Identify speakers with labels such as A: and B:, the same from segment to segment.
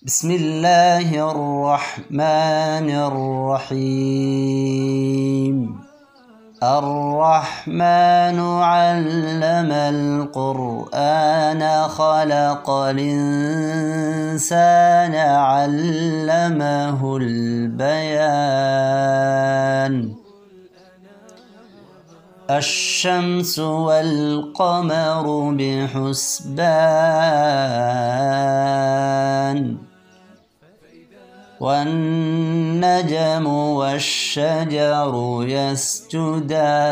A: بسم الله الرحمن الرحيم. الرحمن علم القرآن خلق الإنسان علمه البيان. الشمس والقمر بحسبان والنجم والشجر يسجدان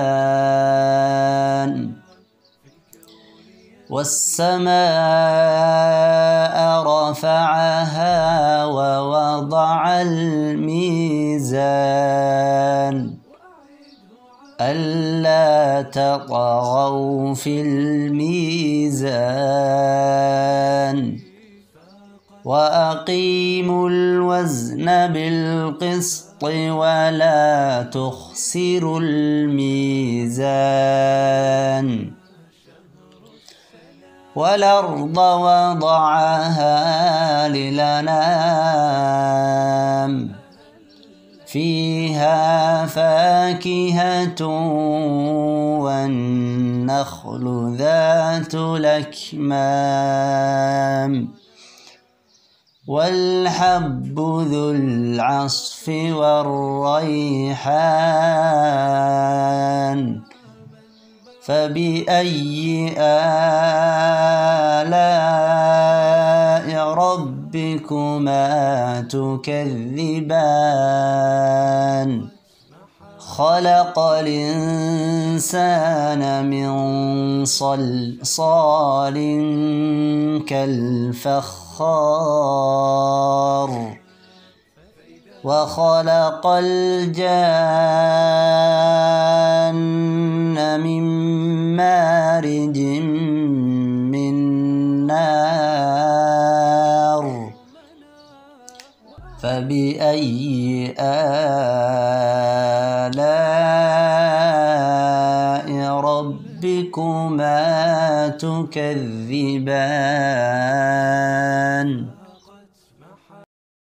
A: والسماء رفعها ووضع الميزان ألا تطغوا في الميزان وأقيموا الوزن بالقسط ولا تخسروا الميزان والأرض وضعها للأنام فيها فاكهة والنخل ذات الأكمام والحب ذو العصف والريحان فبأي آلاء ربكما تكذبان خلق الإنسان من صلصال كالفخار وخلق الجان من مارج من نار فبأي آلاء ربكما تكذبان.